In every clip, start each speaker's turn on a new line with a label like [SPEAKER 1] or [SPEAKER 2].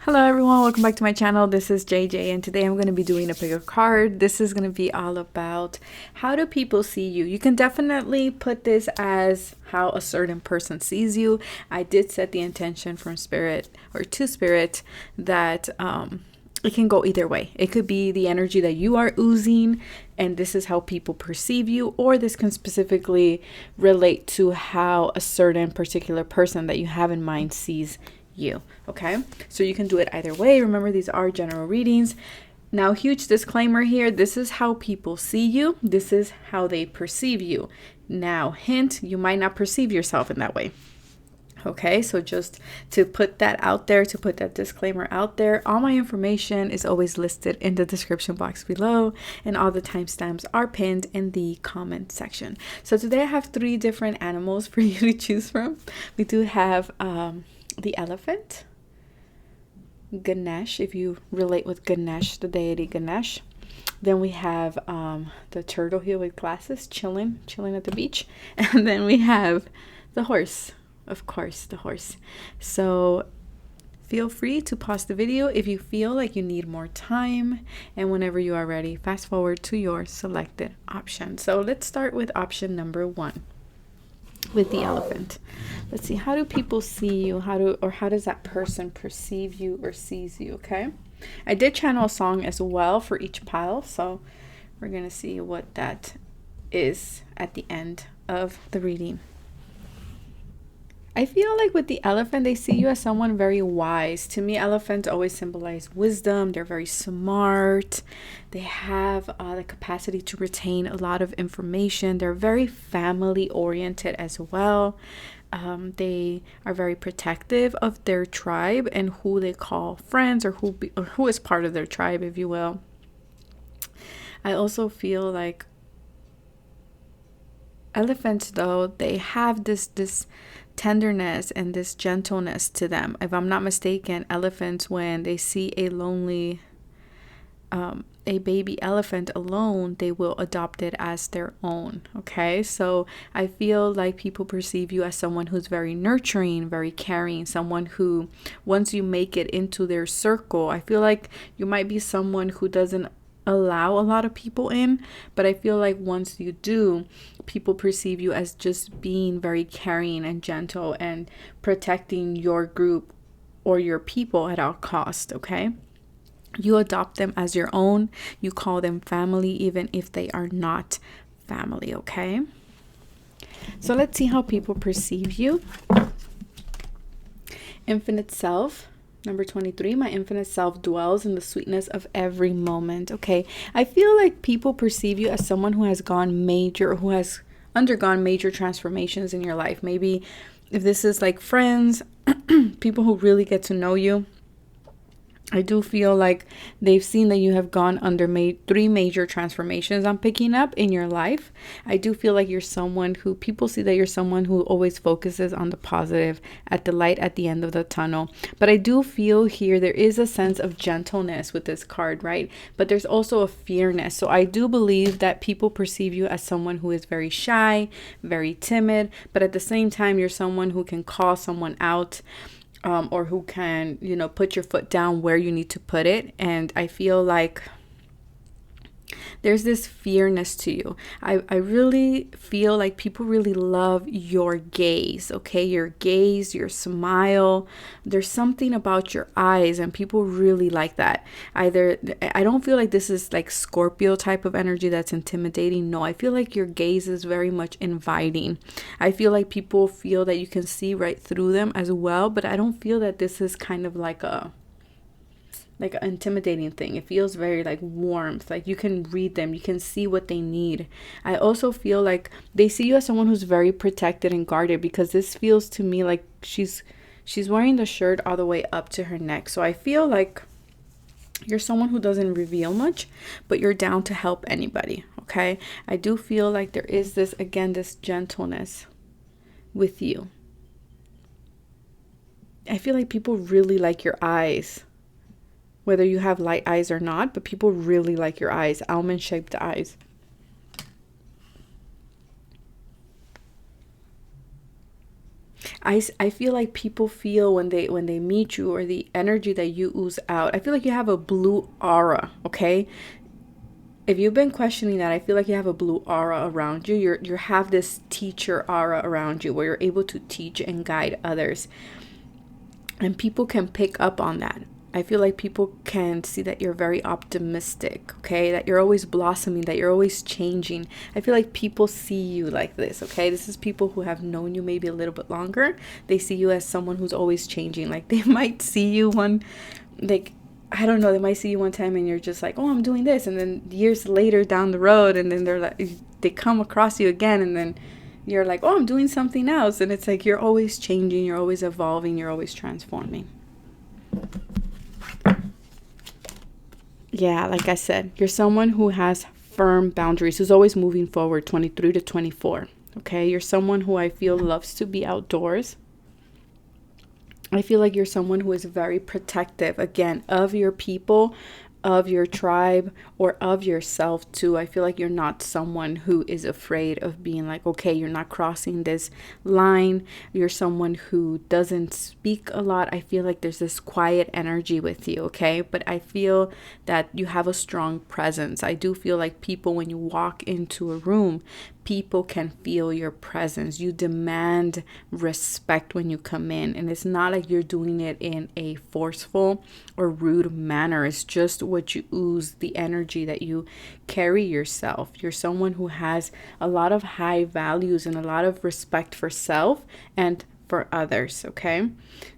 [SPEAKER 1] Hello everyone, welcome back to my channel. This is JJ and today I'm going to be doing a pick a card. This is going to be all about how do people see you. You can definitely put this as how a certain person sees you. I did set the intention from spirit or to spirit that it can go either way. It could be the energy that you are oozing and this is how people perceive you, or this can specifically relate to how a certain particular person that you have in mind sees you. Okay, so you can do it either way. Remember, these are general readings. Now, huge disclaimer here, this is how people see you, this is how they perceive you. Now, hint, you might not perceive yourself in that way. Okay, so just to put that out there, to put that disclaimer out there, all my information is always listed in the description box below, and all the timestamps are pinned in the comment section. So today I have 3 different animals for you to choose from. We do have the elephant, Ganesh, if you relate with Ganesh, the deity Ganesh. Then we have the turtle here with glasses, chilling at the beach. And then we have the horse, of course, the horse. So feel free to pause the video if you feel like you need more time. And whenever you are ready, fast forward to your selected option. So let's start with option number 1. With the elephant. Let's see, how do people see you? How does that person perceive you or sees you? Okay, I did channel a song as well for each pile, so we're gonna see what that is at the end of the reading. I feel like with the elephant, they see you as someone very wise. To me, elephants always symbolize wisdom. They're very smart. They have the capacity to retain a lot of information. They're very family oriented as well. They are very protective of their tribe and who they call friends, or who is part of their tribe, if you will. I also feel like elephants, though, they have this tenderness and this gentleness to them. If I'm not mistaken, elephants, when they see a lonely a baby elephant alone, they will adopt it as their own. Okay, so I feel like people perceive you as someone who's very nurturing, very caring, someone who, once you make it into their circle, I feel like you might be someone who doesn't allow a lot of people in, but I feel like once you do, people perceive you as just being very caring and gentle and protecting your group or your people at all cost. Okay, you adopt them as your own. You call them family even if they are not family. Okay, so let's see how people perceive you. Infinite self. Number 23, my infinite self dwells in the sweetness of every moment. Okay, I feel like people perceive you as someone who has gone major, or who has undergone major transformations in your life. Maybe if this is like friends, people who really get to know you, I do feel like they've seen that you have gone under 3 major transformations I'm picking up in your life. I do feel like you're someone who people see that you're someone who always focuses on the positive, at the light at the end of the tunnel. But I do feel here there is a sense of gentleness with this card, right? But there's also a fearness. So I do believe that people perceive you as someone who is very shy, very timid, but at the same time, you're someone who can call someone out. Or who can, put your foot down where you need to put it. And I feel like there's this fearness to you. I really feel like people really love your gaze, okay? Your gaze, your smile. There's something about your eyes and people really like that. I don't feel like this is like Scorpio type of energy that's intimidating. No, I feel like your gaze is very much inviting. I feel like people feel that you can see right through them as well, but I don't feel that this is kind of like an intimidating thing. It feels very like warmth, like you can read them, you can see what they need. I also feel like they see you as someone who's very protected and guarded, because this feels to me like she's wearing the shirt all the way up to her neck. So I feel like you're someone who doesn't reveal much, but you're down to help anybody. Okay, I do feel like there is this gentleness with you. I feel like people really like your eyes, whether you have light eyes or not, but people really like your eyes, almond-shaped eyes. I feel like people feel when they meet you, or the energy that you ooze out. I feel like you have a blue aura, okay? If you've been questioning that, I feel like you have a blue aura around you. You have this teacher aura around you where you're able to teach and guide others. And people can pick up on that. I feel like people can see that you're very optimistic, okay? That you're always blossoming, that you're always changing. I feel like people see you like this, okay? This is people who have known you maybe a little bit longer. They see you as someone who's always changing. Like they might see you I don't know, they might see you one time and you're just like, oh, I'm doing this. And then years later down the road, and then they come across you again, and then you're like, oh, I'm doing something else. And it's like you're always changing, you're always evolving, you're always transforming. Yeah, like I said, you're someone who has firm boundaries, who's always moving forward, 23 to 24. Okay, you're someone who I feel loves to be outdoors. I feel like you're someone who is very protective, again, of your people, of your tribe, or of yourself too. I feel like you're not someone who is afraid of being like, okay, you're not crossing this line. You're someone who doesn't speak a lot. I feel like there's this quiet energy with you, okay? But I feel that you have a strong presence. I do feel like people, when you walk into a room, people can feel your presence. You demand respect when you come in, and it's not like you're doing it in a forceful or rude manner. It's just what you ooze, the energy that you carry yourself. You're someone who has a lot of high values and a lot of respect for self and for others, okay?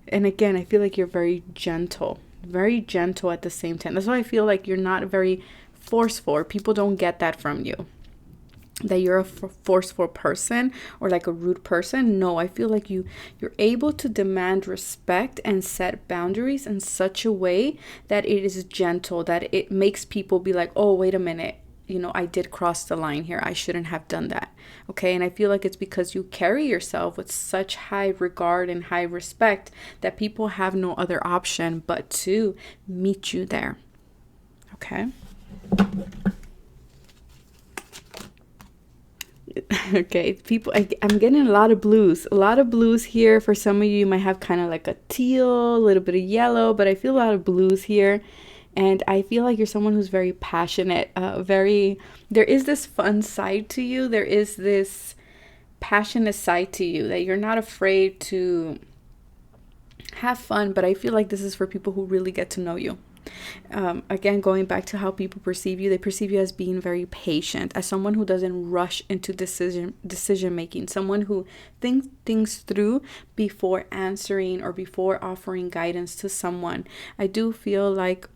[SPEAKER 1] And again, I feel like you're very gentle at the same time. That's why I feel like you're not very forceful, or people don't get that from you, that you're a forceful person or like a rude person. No, I feel like you're able to demand respect and set boundaries in such a way that it is gentle, that it makes people be like, oh, wait a minute, I did cross the line here, I shouldn't have done that. Okay, and I feel like it's because you carry yourself with such high regard and high respect that people have no other option but to meet you there. Okay. Okay, people, I'm getting a lot of blues here. For some of you might have kind of like a teal, a little bit of yellow, but I feel a lot of blues here. And I feel like you're someone who's very passionate, there is this fun side to you. There is this passionate side to you, that you're not afraid to have fun. But I feel like this is for people who really get to know you. Again, going back to how people perceive you, they perceive you as being very patient, as someone who doesn't rush into decision making, someone who thinks things through before answering or before offering guidance to someone. I do feel like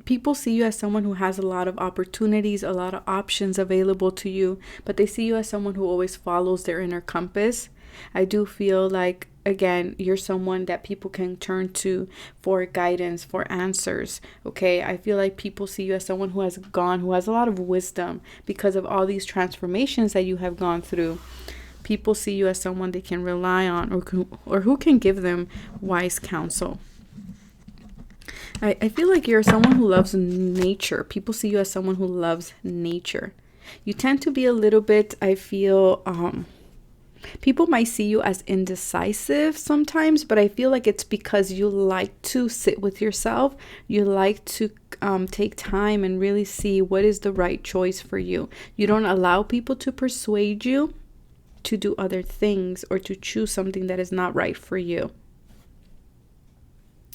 [SPEAKER 1] people see you as someone who has a lot of opportunities, a lot of options available to you, but they see you as someone who always follows their inner compass. I do feel like, again, you're someone that people can turn to for guidance, for answers. Okay, I feel like people see you as someone who has a lot of wisdom because of all these transformations that you have gone through. People see you as someone they can rely on, or who can give them wise counsel. I feel like you're someone who loves nature. People see you as someone who loves nature. You tend to be a little bit, I feel, people might see you as indecisive sometimes, but I feel like it's because you like to sit with yourself. You like to take time and really see what is the right choice for you. You don't allow people to persuade you to do other things or to choose something that is not right for you.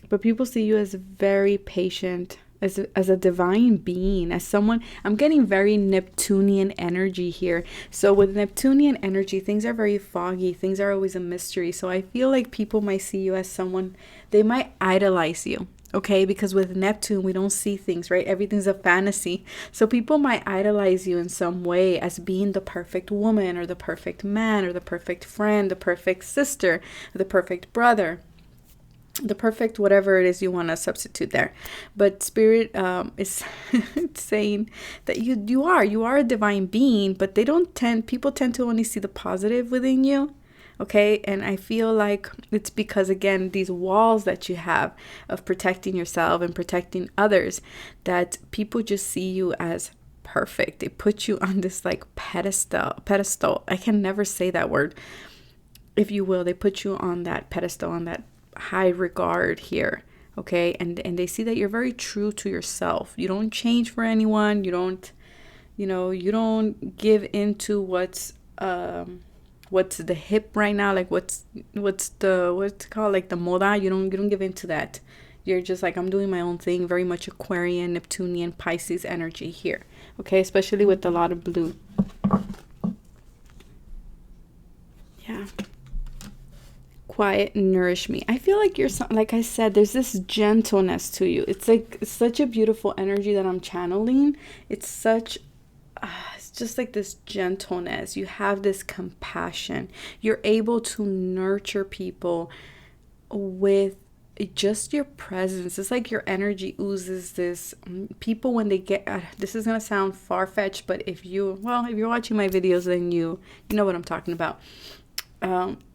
[SPEAKER 1] But people see you as very patient, as a divine being, as someone. I'm getting very Neptunian energy here. So with Neptunian energy, things are very foggy. Things are always a mystery. So I feel like people might see you as someone, they might idolize you. Okay, because with Neptune, we don't see things, right? Everything's a fantasy. So people might idolize you in some way as being the perfect woman or the perfect man or the perfect friend, the perfect sister, the perfect brother, the perfect whatever it is you want to substitute there. But spirit is saying that you are a divine being, but people tend to only see the positive within you. Okay, and I feel like it's because, again, these walls that you have of protecting yourself and protecting others, that people just see you as perfect. They put you on this like pedestal. I can never say that word. if you will. They put you on that pedestal, on that high regard here. Okay. And they see that you're very true to yourself. You don't change for anyone. You don't, you don't give into what's the hip right now, like what's it called, like the moda. You don't give into that. You're just like, I'm doing my own thing. Very much Aquarian, Neptunian, Pisces energy here. Okay, especially with a lot of blue. Yeah. Quiet, nourish me. I feel like you're, like I said, there's this gentleness to you. It's like such a beautiful energy that I'm channeling. It's such it's just like this gentleness. You have this compassion. You're able to nurture people with just your presence. It's like your energy oozes this. People, when they get this is gonna sound far-fetched, but if you're watching my videos, then you know what I'm talking about.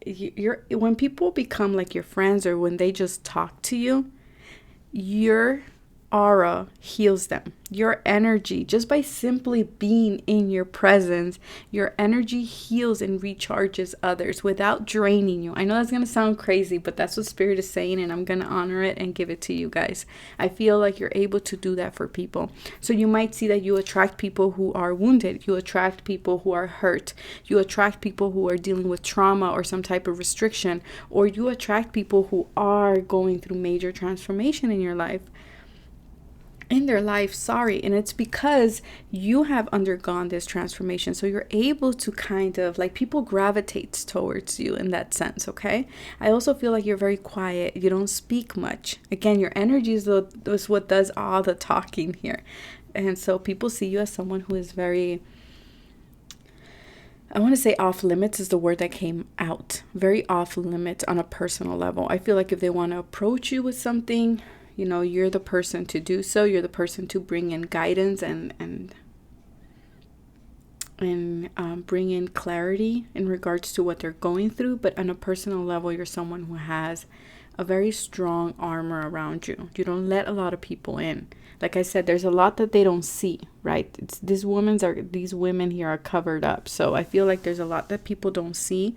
[SPEAKER 1] You're when people become like your friends, or when they just talk to you, your aura heals them. Your energy, just by simply being in your presence, your energy heals and recharges others without draining you. I know that's going to sound crazy, but that's what Spirit is saying, and I'm going to honor it and give it to you guys. I feel like you're able to do that for people. So you might see that you attract people who are wounded. You attract people who are hurt. You attract people who are dealing with trauma or some type of restriction, or you attract people who are going through major transformation in your life. In their life, and it's because you have undergone this transformation, so you're able to kind of like, people gravitate towards you in that sense. Okay, I also feel like you're very quiet. You don't speak much. Again, your energy is what does all the talking here, and so people see you as someone who is very, I want to say off limits is the word that came out. Very off limits on a personal level. I feel like if they want to approach you with something, you're the person to do so. You're the person to bring in guidance and bring in clarity in regards to what they're going through. But on a personal level, you're someone who has a very strong armor around you. You don't let a lot of people in. Like I said, there's a lot that they don't see, right? These women here are covered up. So I feel like there's a lot that people don't see.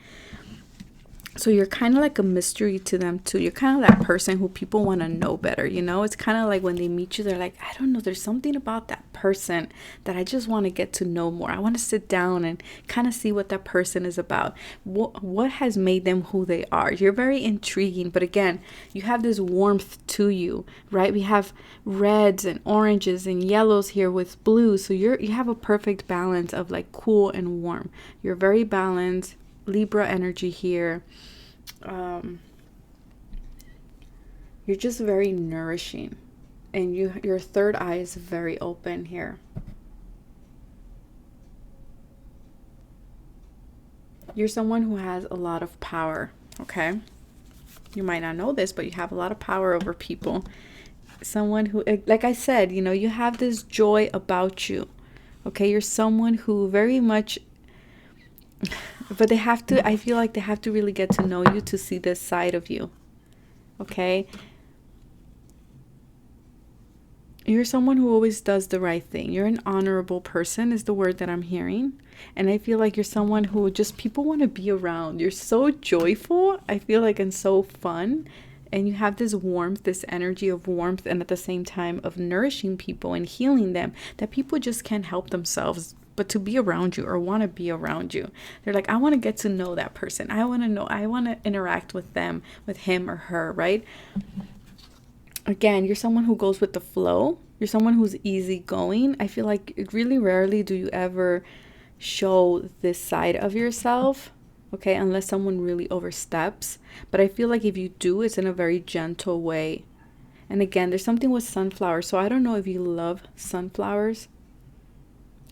[SPEAKER 1] So you're kind of like a mystery to them too. You're kind of that person who people want to know better. It's kind of like when they meet you, they're like, I don't know, there's something about that person that I just want to get to know more. I want to sit down and kind of see what that person is about. What has made them who they are. You're very intriguing, but again, you have this warmth to you, right? We have reds and oranges and yellows here with blue. So you have a perfect balance of like cool and warm. You're very balanced. Libra energy here. You're just very nourishing, and your third eye is very open here. You're someone who has a lot of power. Okay, you might not know this, but you have a lot of power over people. Someone who, like I said, you have this joy about you. Okay, you're someone who very much but I feel like they have to really get to know you to see this side of you. Okay? You're someone who always does the right thing. You're an honorable person is the word that I'm hearing. And I feel like you're someone who just people want to be around. You're so joyful, I feel like, and so fun. And you have this warmth, this energy of warmth, and at the same time of nourishing people and healing them, that people just can't help themselves but to be around you or want to be around you. They're like, I want to get to know that person. I want to interact with them, with him or her, right? Again, you're someone who goes with the flow. You're someone who's easygoing. I feel like really rarely do you ever show this side of yourself, okay, unless someone really oversteps. But I feel like if you do, it's in a very gentle way. And again, there's something with sunflowers. So I don't know if you love sunflowers.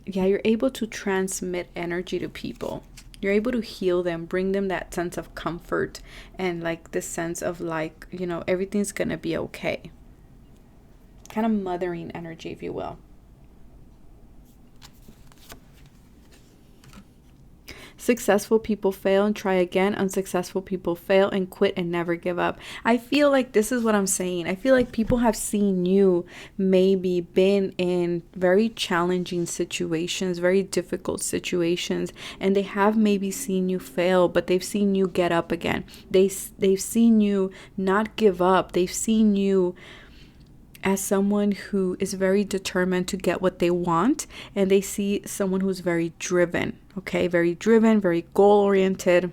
[SPEAKER 1] Yeah, you're able to transmit energy to people. You're able to heal them, bring them that sense of comfort and like this sense of like, everything's going to be okay. Kind of mothering energy, if you will. Successful people fail and try again. Unsuccessful people fail and quit and never give up. I feel like this is what I'm saying. I feel like people have seen you maybe been in very challenging situations, very difficult situations, and they have maybe seen you fail, but they've seen you get up again. They've seen you not give up. They've seen you as someone who is very determined to get what they want, and they see someone who's very driven, okay? Very driven, very goal-oriented.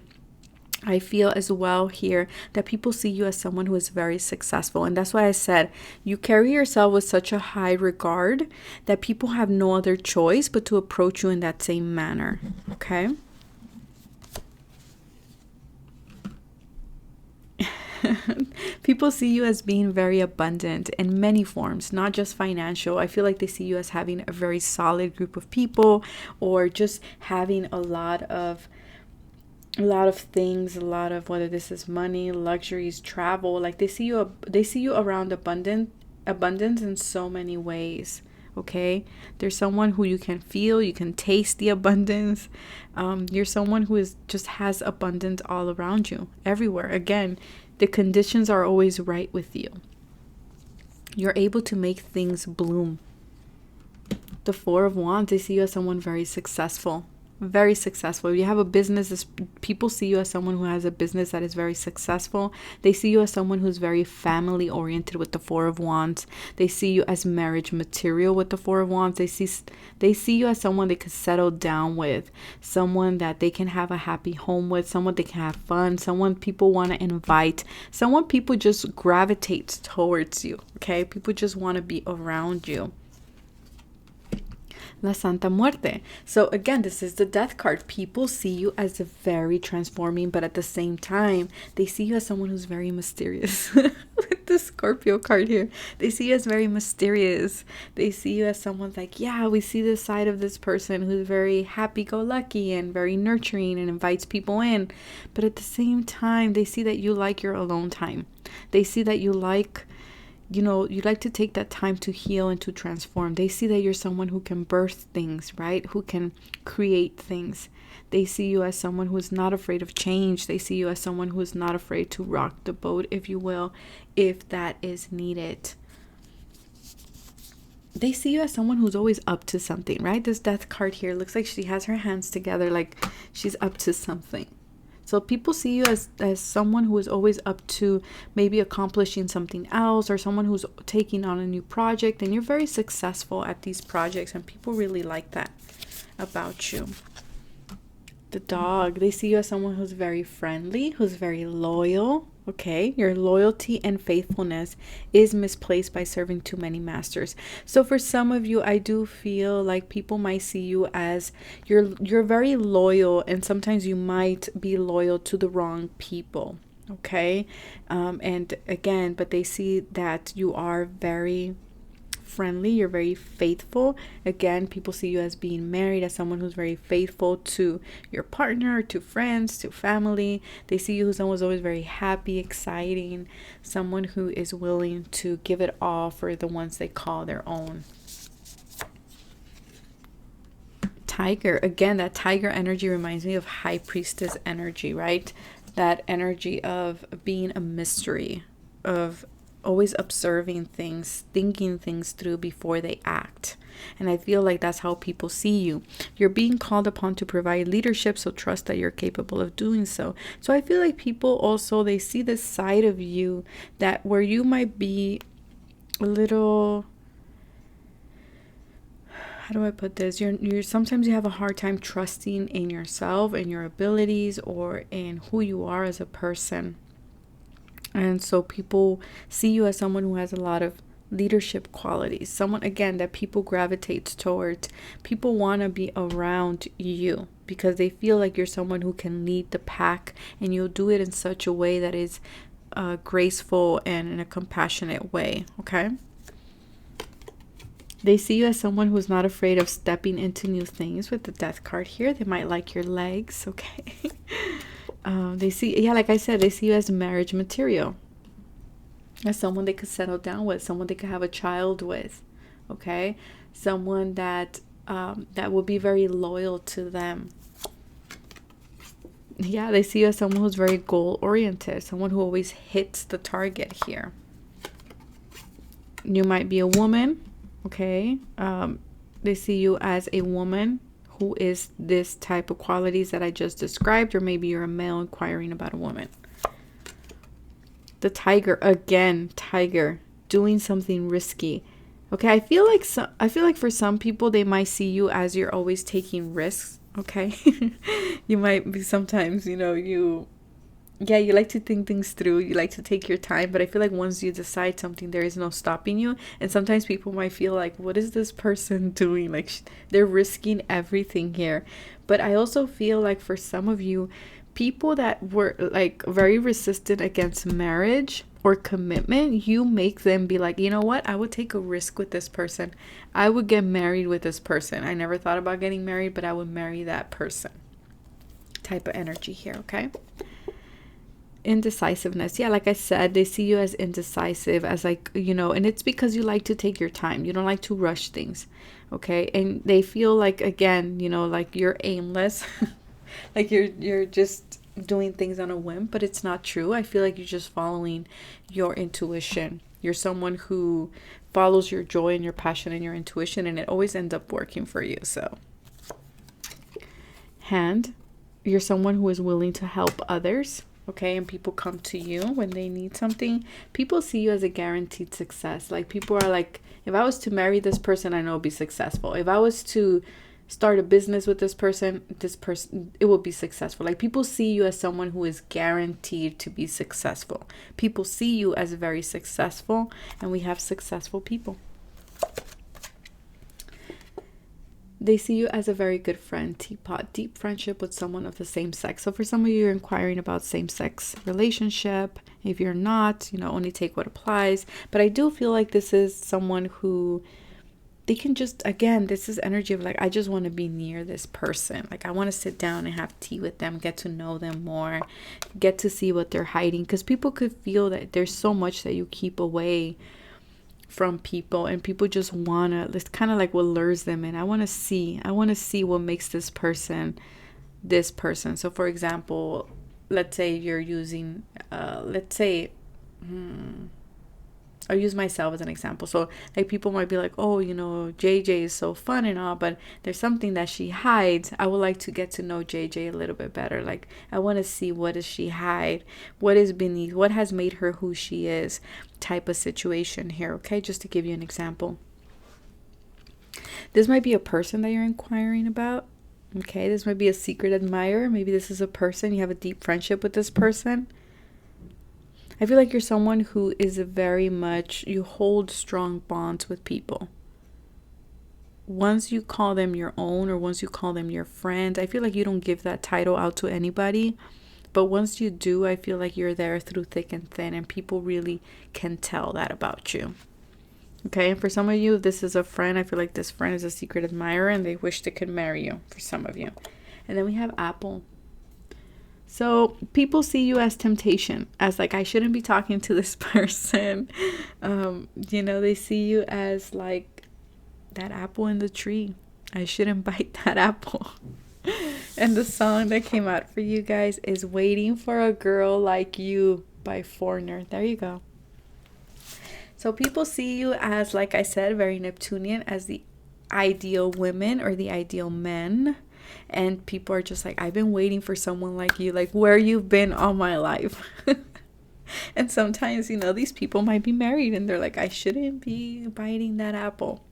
[SPEAKER 1] I feel as well here that people see you as someone who is very successful. And that's why I said you carry yourself with such a high regard that people have no other choice but to approach you in that same manner, okay? People see you as being very abundant in many forms, not just financial. I feel like they see you as having a very solid group of people, or just having a lot of things, a lot of, whether this is money, luxuries, travel. Like they see you around abundance in so many ways. Okay, there's someone who you can feel, you can taste the abundance. You're someone who just has abundance all around you, everywhere. Again, the conditions are always right with you. You're able to make things bloom. The Four of Wands, they see you as someone very successful. Very successful. If you have a business, people see you as someone who has a business that is very successful. They see you as someone who's very family oriented with the Four of Wands. They see you as marriage material with the Four of Wands. They see you as someone they could settle down with, someone that they can have a happy home with, someone they can have fun, someone people want to invite, someone people just gravitate towards you. Okay, people just want to be around you. La Santa Muerte. So again, this is the Death card. People see you as a very transforming, but at the same time, they see you as someone who's very mysterious. With the Scorpio card here, they see you as very mysterious. They see you as someone like, yeah, we see this side of this person who's very happy-go-lucky and very nurturing and invites people in. But at the same time, they see that you like your alone time. They see that you like, you like to take that time to heal and to transform. They see that you're someone who can birth things, right? Who can create things. They see you as someone who is not afraid of change. They see you as someone who is not afraid to rock the boat, if you will, if that is needed. They see you as someone who's always up to something, right? This Death card here looks like she has her hands together, like she's up to something. So people see you as someone who is always up to maybe accomplishing something else, or someone who's taking on a new project, and you're very successful at these projects, and people really like that about you. The Dog, they see you as someone who's very friendly, who's very loyal. Okay, your loyalty and faithfulness is misplaced by serving too many masters. So for some of you, I do feel like people might see you as you're very loyal, and sometimes you might be loyal to the wrong people. Okay, and again, but they see that you are very friendly, you're very faithful. Again, people see you as being married, as someone who's very faithful to your partner, to friends, to family. They see you as someone who's always very happy, exciting, someone who is willing to give it all for the ones they call their own. Tiger, again, that tiger energy reminds me of High Priestess energy, right? That energy of being a mystery, of always observing things, thinking things through before they act. And I feel like that's how people see you. You're being called upon to provide leadership, so trust that you're capable of doing so. So I feel like people also, they see this side of you that where you might be a little, how do I put this? You're sometimes you have a hard time trusting in yourself and your abilities, or in who you are as a person. And so people see you as someone who has a lot of leadership qualities. Someone, again, that people gravitate towards. People want to be around you because they feel like you're someone who can lead the pack, and you'll do it in such a way that is graceful and in a compassionate way. Okay. They see you as someone who's not afraid of stepping into new things with the Death card here. They might like your legs. Okay. They see, yeah, like I said, they see you as marriage material, as someone they could settle down with, someone they could have a child with. Okay, someone that that will be very loyal to them. Yeah, they see you as someone who's very goal oriented, someone who always hits the target here. You might be a woman, okay? They see you as a woman who is this type of qualities that I just described, or maybe you're a male inquiring about a woman. The tiger, again, tiger, doing something risky. Okay, I feel like for some people they might see you as you're always taking risks, okay? You might be sometimes, you like to think things through. You like to take your time, but I feel like once you decide something, there is no stopping you. And sometimes people might feel like, what is this person doing? Like they're risking everything here. But I also feel like for some of you, people that were like very resistant against marriage or commitment, you make them be like, you know what? I would take a risk with this person. I would get married with this person. I never thought about getting married, but I would marry that person. Type of energy here, okay? Indecisiveness. Yeah, like I said, they see you as indecisive, as like, and it's because you like to take your time. You don't like to rush things, okay? And they feel like, again, like you're aimless. Like you're just doing things on a whim, but it's not true. I feel like you're just following your intuition. You're someone who follows your joy and your passion and your intuition, and it always ends up working for you. So, Hand, you're someone who is willing to help others, okay? And people come to you when they need something. People see you as a guaranteed success. Like people are like, if I was to marry this person, I know it'll be successful. If I was to start a business with this person, it will be successful. Like people see you as someone who is guaranteed to be successful. People see you as very successful, and we have successful people. They see you as a very good friend, teapot, deep friendship with someone of the same sex. So for some of you, you're inquiring about same-sex relationship. If you're not, only take what applies. But I do feel like this is someone who they can just, again, this is energy of like, I just want to be near this person. Like I want to sit down and have tea with them, get to know them more, get to see what they're hiding. Because people could feel that there's so much that you keep away from people, and people just wanna, it's kind of like what lures them in. I want to see what makes this person. So for example, let's say you're using I'll use myself as an example. So like people might be like, oh, JJ is so fun and all, but there's something that she hides. I would like to get to know JJ a little bit better. Like I want to see, what does she hide? What is beneath? What has made her who she is? Type of situation here, okay? Just to give you an example. This might be a person that you're inquiring about. Okay, this might be a secret admirer. Maybe this is a person, you have a deep friendship with this person. I feel like you're someone who is you hold strong bonds with people. Once you call them your own, or once you call them your friend, I feel like you don't give that title out to anybody. But once you do, I feel like you're there through thick and thin, and people really can tell that about you. Okay, and for some of you, if this is a friend, I feel like this friend is a secret admirer and they wish they could marry you, for some of you. And then we have Apple. So people see you as temptation, as like, I shouldn't be talking to this person. They see you as like that apple in the tree. I shouldn't bite that apple. And the song that came out for you guys is Waiting for a Girl Like You by Foreigner. There you go. So people see you as, like I said, very Neptunian, as the ideal women or the ideal men. And people are just like, I've been waiting for someone like you, like where you've been all my life. And sometimes, these people might be married and they're like, I shouldn't be biting that apple.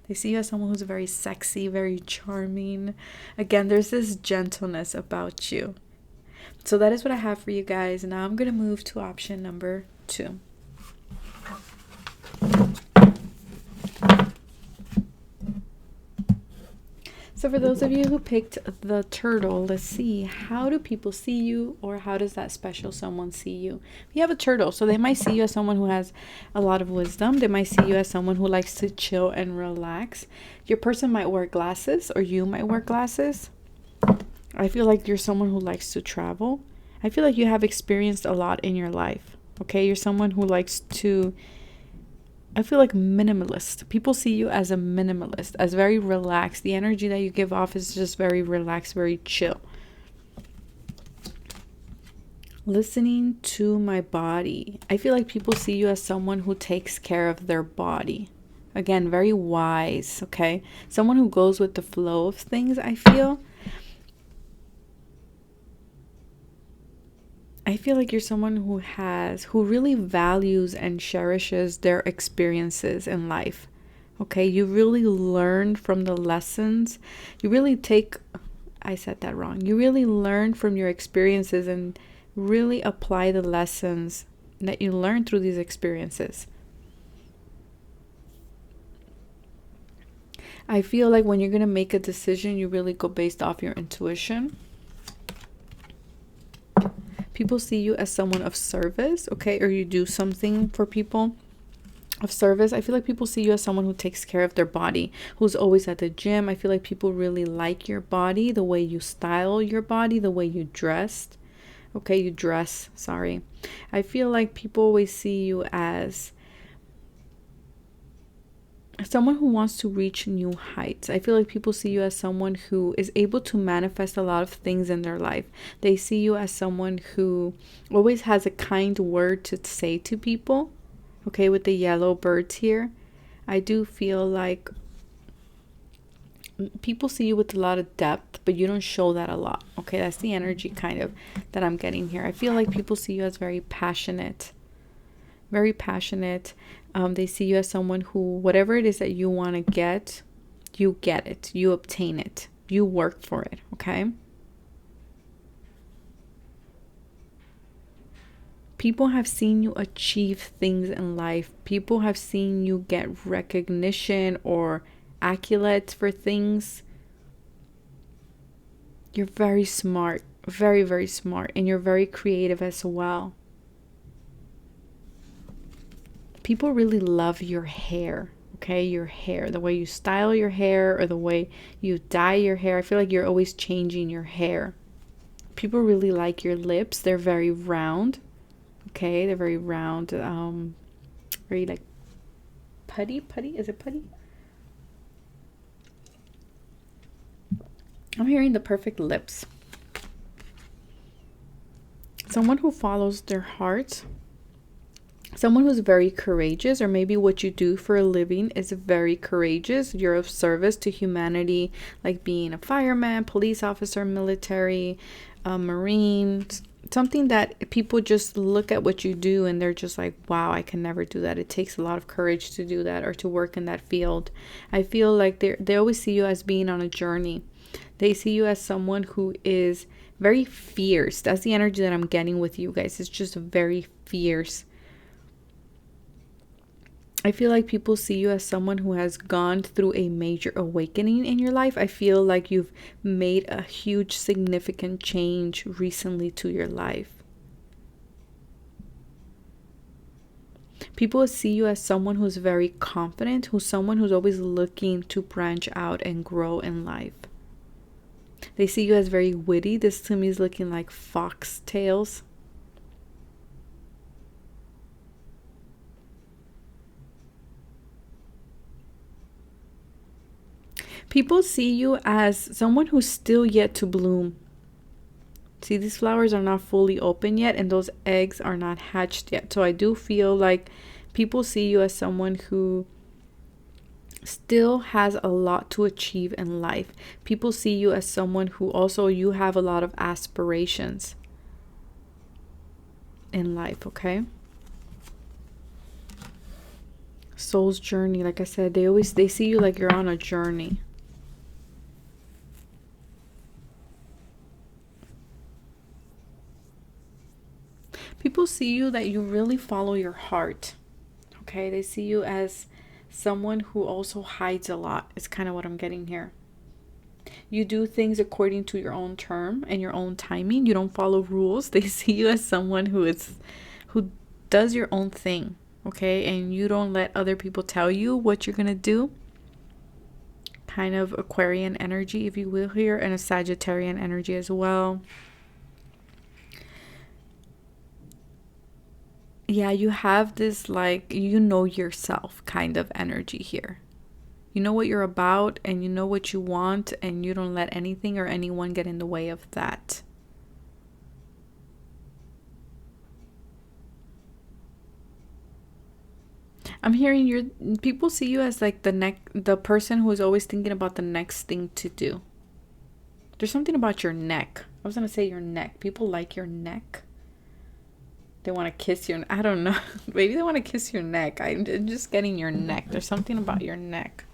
[SPEAKER 1] They see you as someone who's very sexy, very charming. Again, there's this gentleness about you. So that is what I have for you guys. Now I'm going to move to option number 2. So for those of you who picked the turtle, let's see, how do people see you, or how does that special someone see you? You have a turtle, so they might see you as someone who has a lot of wisdom. They might see you as someone who likes to chill and relax. Your person might wear glasses, or you might wear glasses. I feel like you're someone who likes to travel. I feel like you have experienced a lot in your life. Okay, you're someone who likes to, I feel like minimalist. People see you as a minimalist, as very relaxed. The energy that you give off is just very relaxed, very chill. Listening to my body. I feel like people see you as someone who takes care of their body. Again, very wise, okay? Someone who goes with the flow of things, I feel. I feel like you're someone who really values and cherishes their experiences in life. Okay, you really learn from the lessons. You really take, I said that wrong. You really learn from your experiences and really apply the lessons that you learn through these experiences. I feel like when you're going to make a decision, you really go based off your intuition. People see you as someone of service, okay? Or you do something for people of service. I feel like people see you as someone who takes care of their body, who's always at the gym. I feel like people really like your body, the way you style your body, the way you dressed. Okay, you dress, sorry. I feel like people always see you as someone who wants to reach new heights. I feel like people see you as someone who is able to manifest a lot of things in their life. They see you as someone who always has a kind word to say to people. Okay, with the yellow birds here, I do feel like people see you with a lot of depth, but you don't show that a lot. Okay, that's the energy kind of that I'm getting here. I feel like people see you as very passionate. Very passionate. They see you as someone who, whatever it is that you want to get, you get it. You obtain it. You work for it. Okay. People have seen you achieve things in life. People have seen you get recognition or accolades for things. You're very smart. Very, very smart. And you're very creative as well. People really love your hair, okay? Your hair, the way you style your hair or the way you dye your hair. I feel like you're always changing your hair. People really like your lips. They're very round, okay? They're very round, very like putty. Is it putty? I'm hearing the perfect lips. Someone who follows their heart. Someone who's very courageous, or maybe what you do for a living is very courageous. You're of service to humanity, like being a fireman, police officer, military, marine, something that people just look at what you do and they're just like, wow, I can never do that. It takes a lot of courage to do that or to work in that field. I feel like they always see you as being on a journey. They see you as someone who is very fierce. That's the energy that I'm getting with you guys. It's just very fierce. I feel like people see you as someone who has gone through a major awakening in your life. I feel like you've made a huge, significant change recently to your life. People see you as someone who's very confident, who's someone who's always looking to branch out and grow in life. They see you as very witty. This to me is looking like foxtails. People see you as someone who's still yet to bloom. See, these flowers are not fully open yet and those eggs are not hatched yet. So I do feel like people see you as someone who still has a lot to achieve in life. People see you as someone who also, you have a lot of aspirations in life, okay? Soul's journey, like I said, they see you like you're on a journey. People see you that you really follow your heart. Okay, they see you as someone who also hides a lot. It's kind of what I'm getting here. You do things according to your own term and your own timing. You don't follow rules. They see you as someone who does your own thing, okay? And you don't let other people tell you what you're gonna do. Kind of Aquarian energy, if you will, here, and a Sagittarian energy as well. Yeah, you have this like, you know yourself kind of energy here. You know what you're about and you know what you want, and you don't let anything or anyone get in the way of that. I'm hearing people see you as like the person who is always thinking about the next thing to do. There's something about your neck. I was gonna say your neck. People like your neck. They want to kiss your, I don't know. Maybe they want to kiss your neck. I'm just getting your neck. There's something about your neck.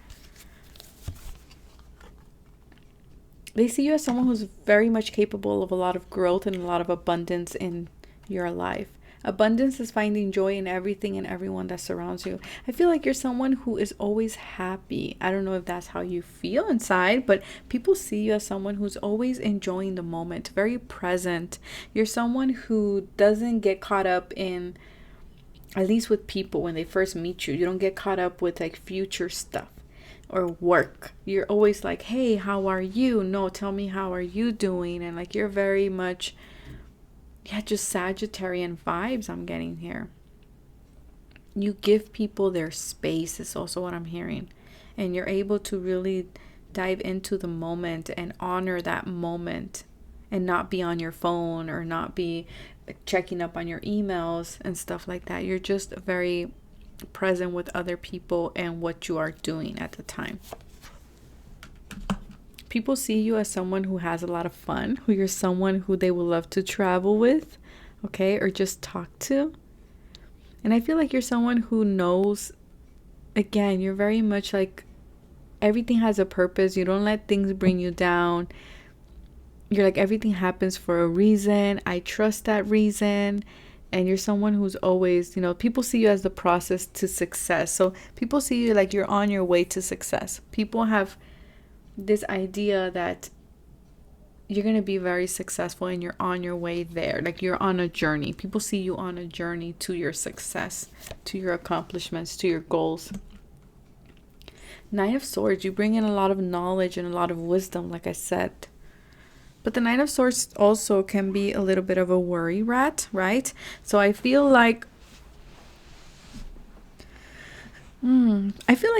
[SPEAKER 1] They see you as someone who's very much capable of a lot of growth and a lot of abundance in your life. Abundance is finding joy in everything and everyone that surrounds you. I feel like you're someone who is always happy. I don't know if that's how you feel inside, but people see you as someone who's always enjoying the moment, very present. You're someone who doesn't get caught up in, at least with people when they first meet you, you don't get caught up with like future stuff or work. You're always like, hey, how are you? No, tell me, how are you doing? And like, you're very much, yeah, just Sagittarian vibes I'm getting here. You give people their space is also what I'm hearing. And you're able to really dive into the moment and honor that moment and not be on your phone or not be checking up on your emails and stuff like that. You're just very present with other people and what you are doing at the time. People see you as someone who has a lot of fun, who you're someone who they will love to travel with, okay, or just talk to. And I feel like you're someone who knows, again, you're very much like everything has a purpose. You don't let things bring you down. You're like, everything happens for a reason. I trust that reason. And you're someone who's always, you know, people see you as the process to success. So people see you like you're on your way to success. People have this idea that you're going to be very successful and you're on your way there. Like you're on a journey. People see you on a journey to your success, to your accomplishments, to your goals. Nine of Swords, you bring in a lot of knowledge and a lot of wisdom, like I said. But the Nine of Swords also can be a little bit of a worry rat, right? So I feel like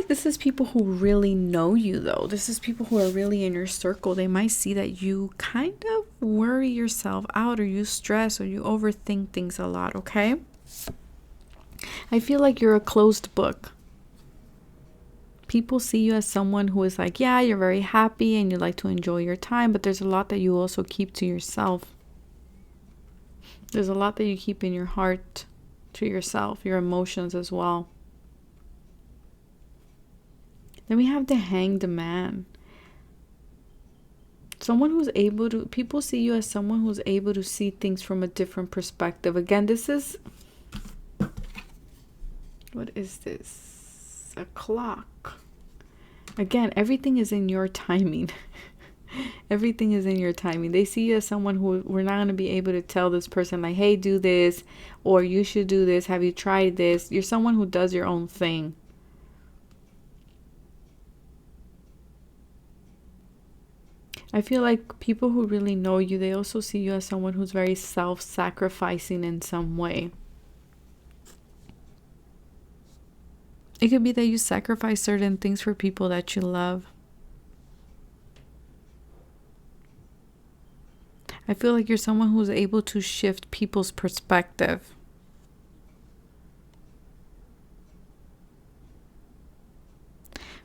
[SPEAKER 1] this is people who really know you, though. This is people who are really in your circle. They might see that you kind of worry yourself out, or you stress, or you overthink things a lot, okay? I feel like you're a closed book. People see you as someone who is like, yeah, you're very happy and you like to enjoy your time, but there's a lot that you also keep to yourself. There's a lot that you keep in your heart to yourself, your emotions as well. Then we have the Hanged Man. Someone who's able to, people see you as someone who's able to see things from a different perspective. Again, this is, what is this? A clock. Again, everything is in your timing. Everything is in your timing. They see you as someone who we're not going to be able to tell this person like, hey, do this, or you should do this. Have you tried this? You're someone who does your own thing. I feel like people who really know you, they also see you as someone who's very self-sacrificing in some way. It could be that you sacrifice certain things for people that you love. I feel like you're someone who's able to shift people's perspective.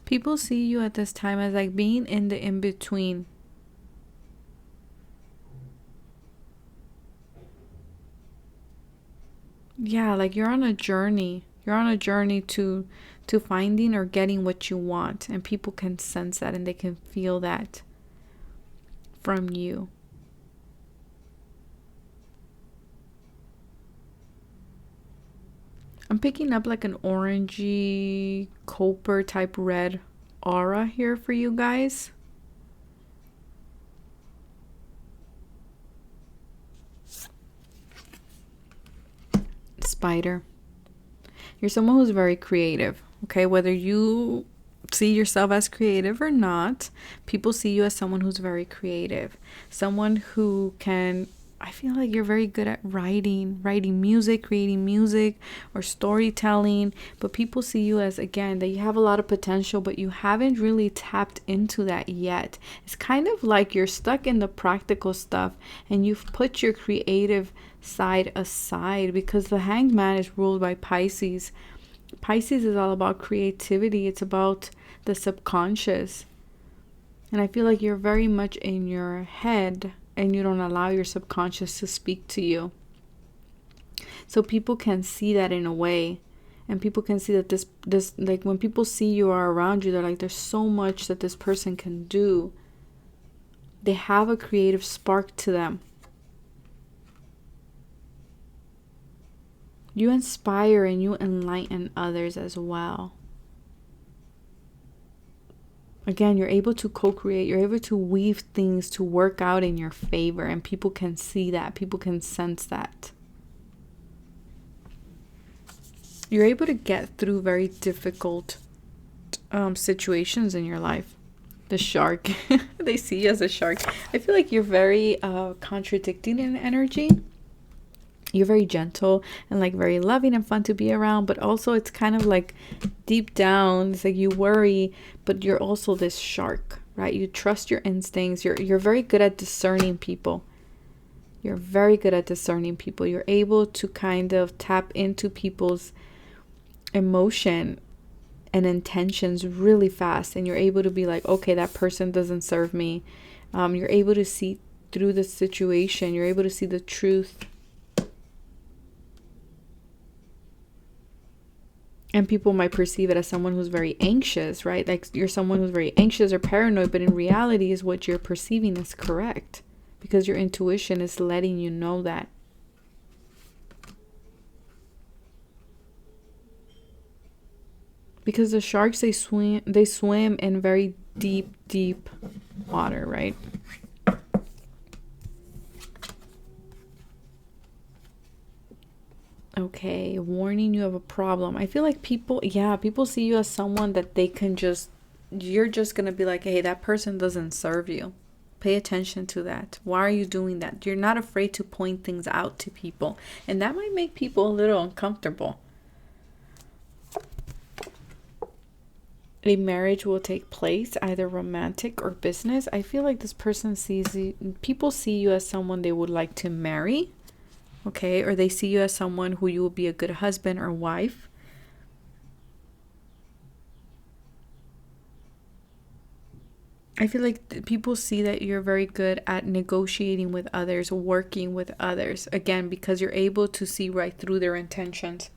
[SPEAKER 1] People see you at this time as like being in the in-between. Yeah, like you're on a journey. You're on a journey to finding or getting what you want. And people can sense that and they can feel that from you. I'm picking up like an orangey, copper type red aura here for you guys. Spider. You're someone who's very creative, okay? Whether you see yourself as creative or not, people see you as someone who's very creative. Someone who can, I feel like you're very good at writing music, creating music or storytelling. But people see you as, again, that you have a lot of potential, but you haven't really tapped into that yet. It's kind of like you're stuck in the practical stuff and you've put your creative side aside, because the Hanged Man is ruled by Pisces. Pisces is all about creativity. It's about the subconscious. And I feel like you're very much in your head and you don't allow your subconscious to speak to you. So people can see that in a way. And people can see that this like when people see you are around you, they're like, there's so much that this person can do. They have a creative spark to them. You inspire and you enlighten others as well. Again, you're able to co-create. You're able to weave things to work out in your favor. And people can see that. People can sense that. You're able to get through very difficult situations in your life. The shark. They see you as a shark. I feel like you're very contradicting in energy. You're very gentle and like very loving and fun to be around, but also it's kind of like deep down, it's like you worry, but you're also this shark, right? You trust your instincts. You're very good at discerning people. You're very good at discerning people. You're able to kind of tap into people's emotion and intentions really fast, and you're able to be like, okay, that person doesn't serve me. You're able to see through the situation. You're able to see the truth. And people might perceive it as someone who's very anxious, right? Like you're someone who's very anxious or paranoid, but in reality is what you're perceiving is correct, because your intuition is letting you know that. Because the sharks, they swim in very deep water, right? Okay, warning, you have a problem. I feel like people see you as someone that they can just, you're just going to be like, hey, that person doesn't serve you. Pay attention to that. Why are you doing that? You're not afraid to point things out to people. And that might make people a little uncomfortable. A marriage will take place, either romantic or business. I feel like this person sees you, people see you as someone they would like to marry. Okay, or they see you as someone who you will be a good husband or wife. I feel like people see that you're very good at negotiating with others, working with others. Again, because you're able to see right through their intentions.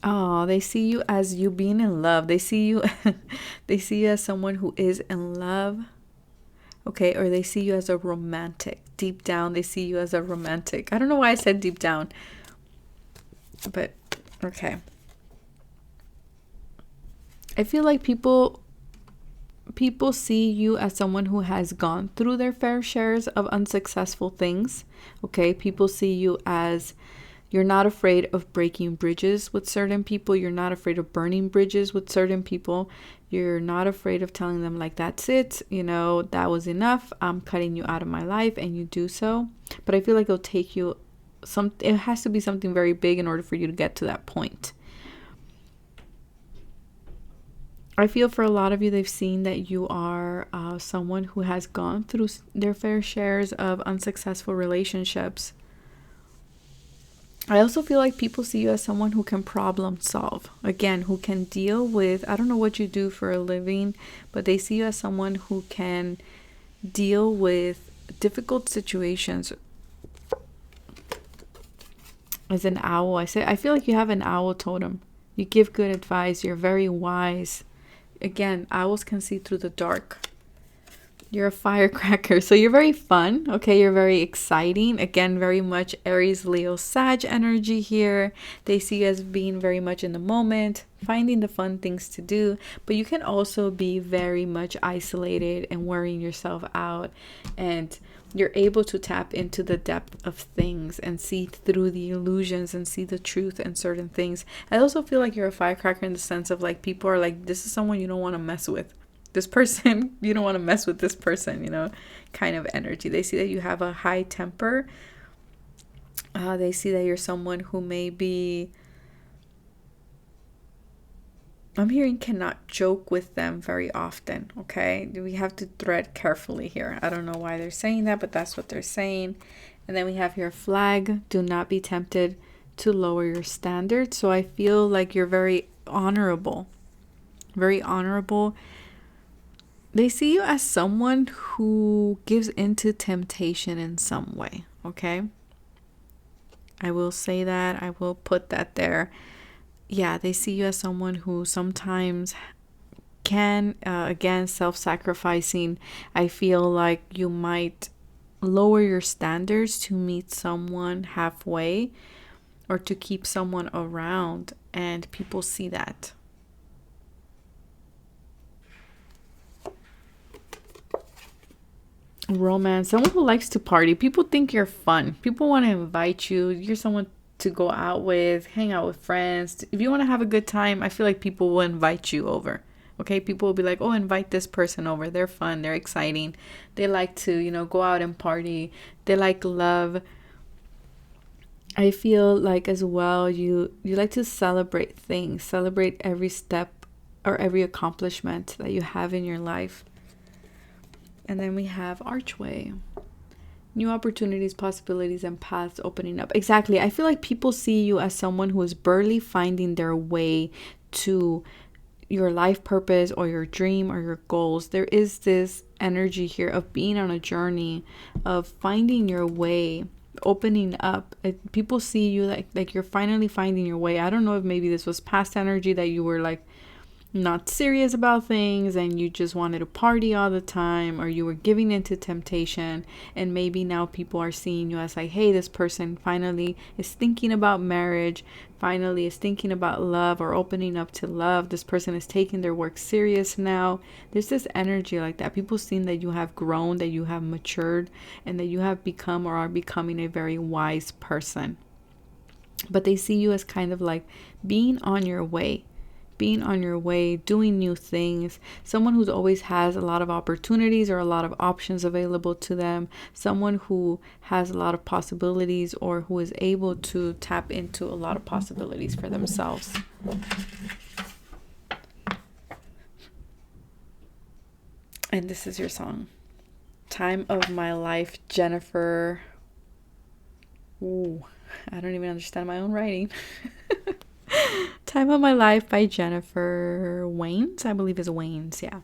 [SPEAKER 1] Oh, they see you as you being in love. They see you they see you as someone who is in love. Okay, or they see you as a romantic. Deep down, they see you as a romantic. I don't know why I said deep down. But, okay. I feel like people see you as someone who has gone through their fair shares of unsuccessful things. Okay, people see you as you're not afraid of breaking bridges with certain people. You're not afraid of burning bridges with certain people. You're not afraid of telling them like, that's it, you know, that was enough. I'm cutting you out of my life, and you do so. But I feel like it'll take you it has to be something very big in order for you to get to that point. I feel for a lot of you, they've seen that you are someone who has gone through their fair shares of unsuccessful relationships. I also feel like people see you as someone who can problem solve. Again, who can deal with, I don't know what you do for a living, but they see you as someone who can deal with difficult situations. As an owl, I feel like you have an owl totem. You give good advice. You're very wise. Again, owls can see through the dark. You're a firecracker. So you're very fun. Okay, you're very exciting. Again, very much Aries, Leo, Sag energy here. They see you as being very much in the moment, finding the fun things to do. But you can also be very much isolated and wearing yourself out. And you're able to tap into the depth of things and see through the illusions and see the truth in certain things. I also feel like you're a firecracker in the sense of like, people are like, this is someone you don't want to mess with. This person, you don't want to mess with this person, you know, kind of energy. They see that you have a high temper. They see that you're someone who maybe, I'm hearing, cannot joke with them very often. Okay, we have to tread carefully here. I don't know why they're saying that, but that's what they're saying. And then we have here flag. Do not be tempted to lower your standards. So I feel like you're very honorable. Very honorable. They see you as someone who gives into temptation in some way. Okay. I will say that. I will put that there. Yeah, they see you as someone who sometimes can, again, self-sacrificing. I feel like you might lower your standards to meet someone halfway or to keep someone around, and people see that. Romance, someone who likes to party. People think you're fun. People want to invite you. You're someone to go out with, hang out with friends. If you want to have a good time, I feel like people will invite you over. Okay, people will be like, oh, invite this person over. They're fun. They're exciting. They like to, go out and party. They like love. I feel like as well, you like to celebrate things, celebrate every step or every accomplishment that you have in your life. And then we have archway. New opportunities, possibilities, and paths opening up. Exactly. I feel like people see you as someone who is barely finding their way to your life purpose or your dream or your goals. There is this energy here of being on a journey, of finding your way, opening up. People see you like you're finally finding your way. I don't know if maybe this was past energy that you were like not serious about things and you just wanted to party all the time, or you were giving into temptation, and maybe now people are seeing you as like, hey, this person finally is thinking about marriage, finally is thinking about love or opening up to love. This person is taking their work serious now. There's this energy like that. People seeing that you have grown, that you have matured, and that you have become or are becoming a very wise person. But they see you as kind of like being on your way, doing new things, someone who always has a lot of opportunities or a lot of options available to them, someone who has a lot of possibilities or who is able to tap into a lot of possibilities for themselves. And this is your song. Time of My Life, Jennifer. Ooh, I don't even understand my own writing. Time of My Life by Jennifer Waynes, I believe is Waynes, yeah.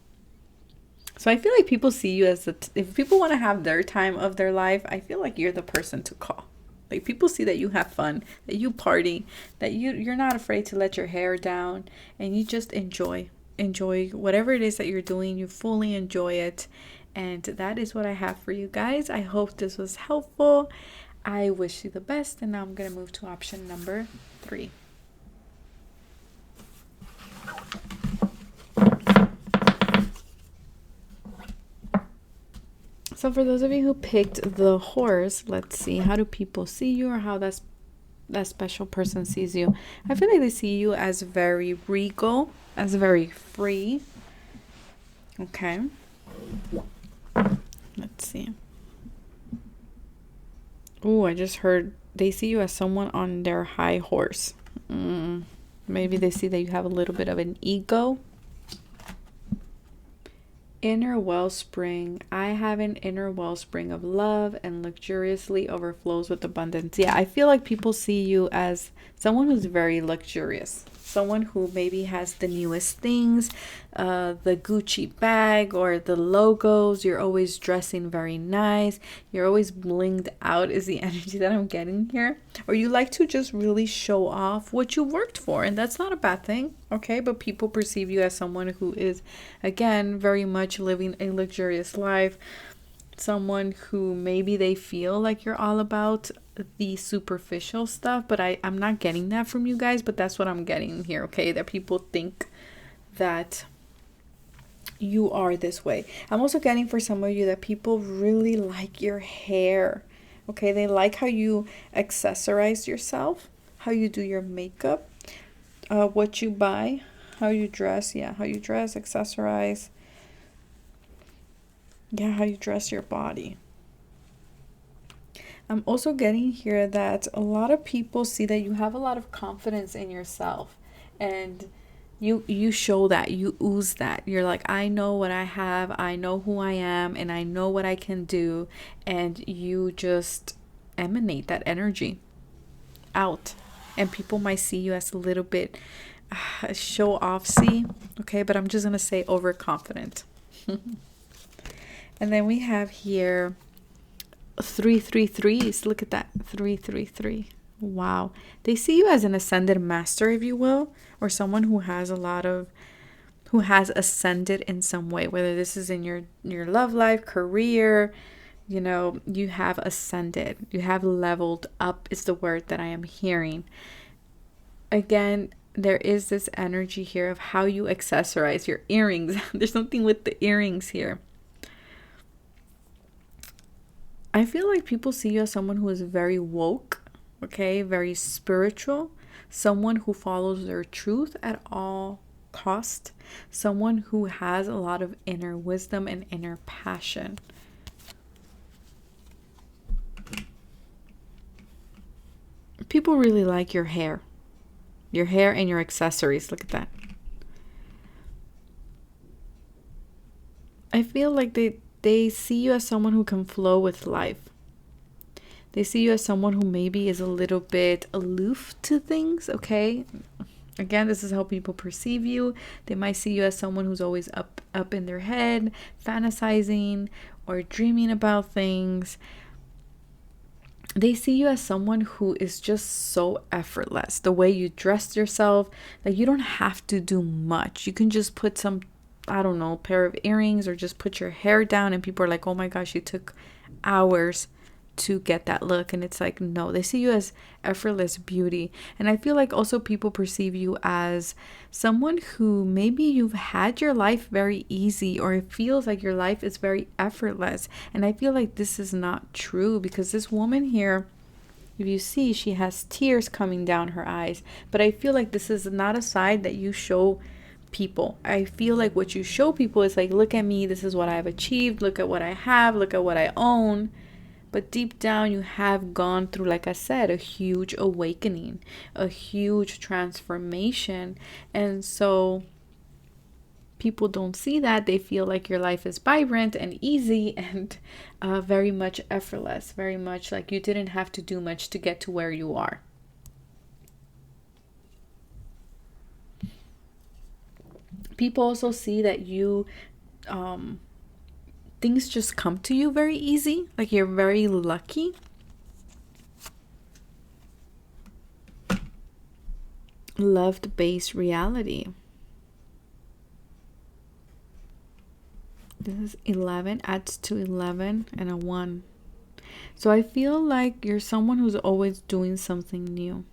[SPEAKER 1] So I feel like people see you as if people want to have their time of their life, I feel like you're the person to call. Like people see that you have fun, that you party, that you're not afraid to let your hair down, and you just enjoy whatever it is that you're doing. You fully enjoy it, and that is what I have for you guys. I hope this was helpful. I wish you the best, and now I'm gonna move to option number 3. So for those of you who picked the horse, let's see, how do people see you, or how that special person sees you? I feel like they see you as very regal, as very free. Okay. Let's see. Oh, I just heard they see you as someone on their high horse. Maybe they see that you have a little bit of an ego. Inner wellspring. I have an inner wellspring of love and luxuriously overflows with abundance. Yeah, I feel like people see you as someone who's very luxurious. Someone who maybe has the newest things, the Gucci bag or the logos. You're always dressing very nice. You're always blinged out is the energy that I'm getting here. Or you like to just really show off what you worked for. And that's not a bad thing, okay? But people perceive you as someone who is, again, very much living a luxurious life. Someone who maybe they feel like you're all about the superficial stuff, but I'm not getting that from you guys, but that's what I'm getting here, okay? That people think that you are this way. I'm also getting for some of you that people really like your hair, okay? They like how you accessorize yourself, how you do your makeup, what you buy, how you dress, accessorize. Yeah, how you dress your body. I'm also getting here that a lot of people see that you have a lot of confidence in yourself, and you show that, you ooze that. You're like, I know what I have, I know who I am, and I know what I can do, and you just emanate that energy out, and people might see you as a little bit show offsy, okay, but I'm just gonna say overconfident. And then we have here 333s. Look at that, 333. Wow, they see you as an ascended master, if you will, or someone who has ascended in some way, whether this is in your love life, career. You know, you have ascended, you have leveled up is the word that I am hearing. Again, there is this energy here of how you accessorize your earrings. There's something with the earrings here. I feel like people see you as someone who is very woke, okay, very spiritual, someone who follows their truth at all cost, someone who has a lot of inner wisdom and inner passion. People really like your hair and your accessories. Look at that. I feel like they see you as someone who can flow with life. They see you as someone who maybe is a little bit aloof to things, okay? Again, this is how people perceive you. They might see you as someone who's always up in their head, fantasizing or dreaming about things. They see you as someone who is just so effortless. The way you dress yourself, like you don't have to do much. You can just put some, I don't know, pair of earrings or just put your hair down and people are like, oh my gosh, you took hours to get that look. And it's like, no, they see you as effortless beauty. And I feel like also people perceive you as someone who maybe you've had your life very easy, or it feels like your life is very effortless. And I feel like this is not true, because this woman here, if you see, she has tears coming down her eyes. But I feel like this is not a side that you show people. I feel like what you show people is like, look at me, this is what I've achieved, look at what I have, look at what I own. But deep down, you have gone through, like I said, a huge awakening, a huge transformation. And so people don't see that. They feel like your life is vibrant and easy and very much effortless, very much like you didn't have to do much to get to where you are. People also see that you things just come to you very easy, like you're very lucky. Love-based reality. This is 11, adds to 11 and a 1. So I feel like you're someone who's always doing something new.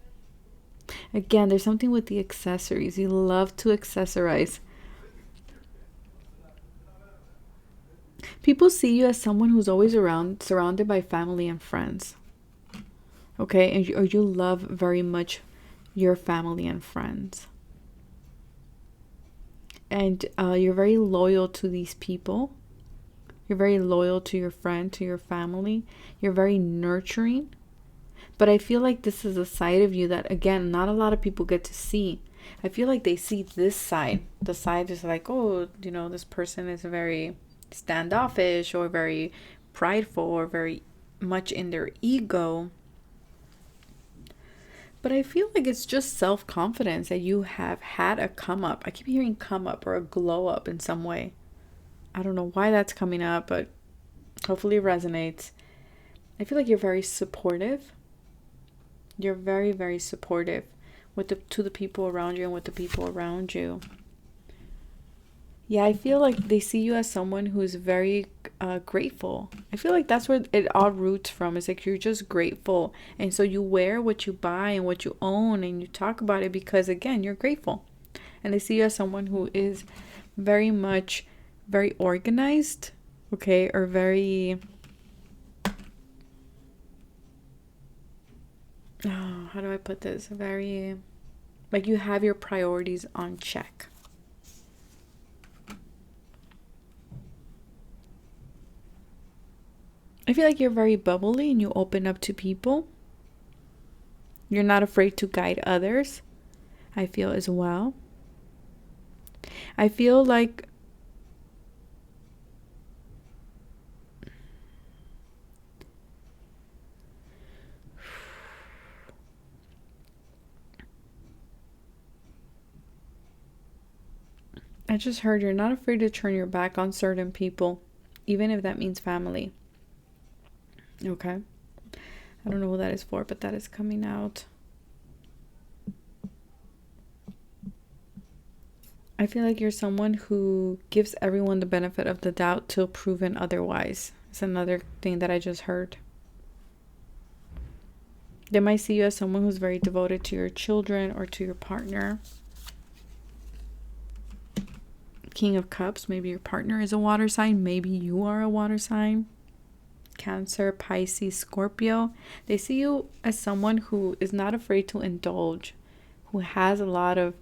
[SPEAKER 1] Again, there's something with the accessories. You love to accessorize. People see you as someone who's always around, surrounded by family and friends. Okay, and you love very much your family and friends. And you're very loyal to these people. You're very loyal to your friend, to your family. You're very nurturing. But I feel like this is a side of you that, again, not a lot of people get to see. I feel like they see this side. The side is like, oh, you know, this person is very standoffish or very prideful or very much in their ego. But I feel like it's just self-confidence that you have had a come up. I keep hearing come up or a glow up in some way. I don't know why that's coming up, but hopefully it resonates. I feel like you're very supportive. You're very, very supportive to the people around you and with the people around you. Yeah, I feel like they see you as someone who's very grateful. I feel like that's where it all roots from. It's like you're just grateful. And so you wear what you buy and what you own and you talk about it because, again, you're grateful. And they see you as someone who is very much very organized, okay, or very... Oh, how do I put this? Very... like you have your priorities on check. I feel like you're very bubbly and you open up to people. You're not afraid to guide others, I feel, as well. I feel like I just heard you're not afraid to turn your back on certain people, even if that means family. Okay. I don't know who that is for, but that is coming out. I feel like you're someone who gives everyone the benefit of the doubt till proven otherwise. It's another thing that I just heard. They might see you as someone who's very devoted to your children or to your partner. King of Cups, maybe your partner is a water sign. Maybe you are a water sign. Cancer, Pisces, Scorpio. They see you as someone who is not afraid to indulge, who has a lot of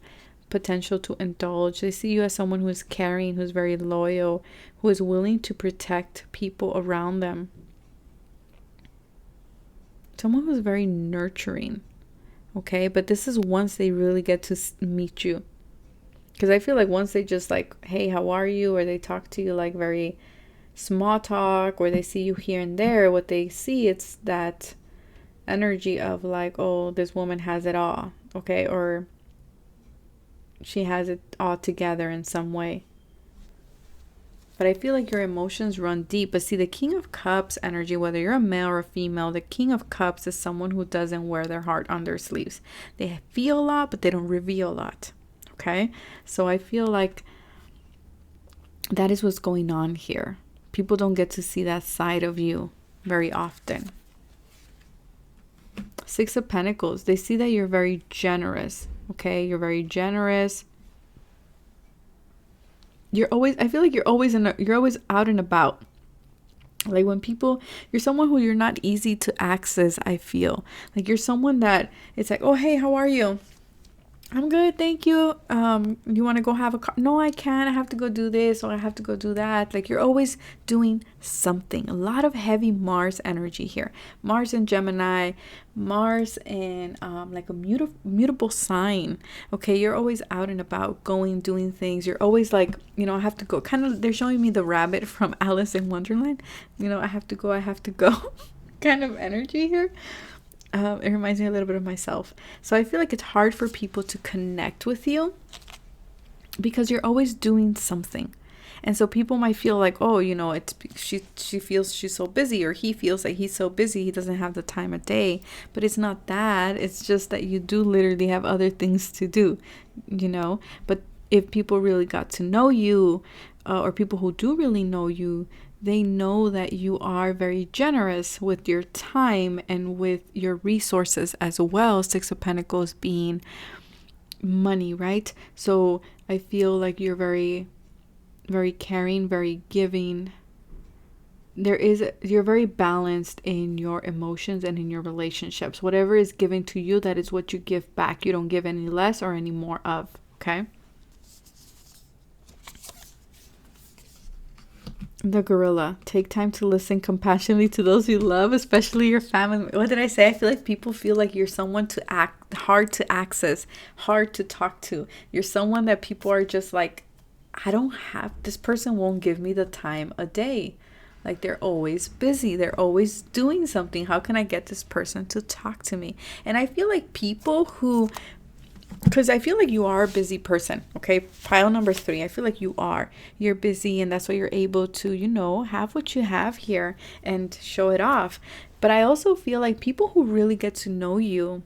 [SPEAKER 1] potential to indulge. They see you as someone who is caring, who's very loyal, who is willing to protect people around them. Someone who's very nurturing. Okay, but this is once they really get to meet you. Because I feel like once they just like, hey, how are you? Or they talk to you like very small talk, or they see you here and there, what they see, it's that energy of like, oh, this woman has it all. Okay, or she has it all together in some way. But I feel like your emotions run deep. But see, the King of Cups energy, whether you're a male or a female, the King of Cups is someone who doesn't wear their heart on their sleeves. They feel a lot, but they don't reveal a lot. Okay? So I feel like that is what's going on here. People don't get to see that side of you very often. Six of Pentacles. They see that you're very generous. Okay? You're very generous. I feel like you're always out and about. Like when people, you're someone who you're not easy to access, I feel. Like you're someone that it's like, oh, hey, how are you? I'm good, thank you. You want to go have a no, I can't. I have to go do this or I have to go do that. Like you're always doing something. A lot of heavy Mars energy here. Mars and Gemini, Mars and like a mutable sign. Okay, you're always out and about, going, doing things. You're always like, I have to go. Kind of, they're showing me the rabbit from Alice in Wonderland. I have to go kind of energy here. It reminds me a little bit of myself. So I feel like it's hard for people to connect with you because you're always doing something. And so people might feel like, oh, it's she feels she's so busy, or he feels like he's so busy he doesn't have the time of day. But it's not that. It's just that you do literally have other things to do, But if people really got to know you, or people who do really know you, they know that you are very generous with your time and with your resources as well. Six of Pentacles being money, right? So I feel like you're very, very caring, very giving. You're very balanced in your emotions and in your relationships. Whatever is given to you, that is what you give back. You don't give any less or any more of, okay? The Gorilla. Take time to listen compassionately to those you love, especially your family. What did I say? I feel like people feel like you're someone to act hard to access, hard to talk to. You're someone that people are just like, this person won't give me the time a day. Like they're always busy. They're always doing something. How can I get this person to talk to me? And I feel like people who, because I feel like you are a busy person, okay? Pile number 3, I feel like you're busy, and that's why you're able to, have what you have here and show it off. But I also feel like people who really get to know you,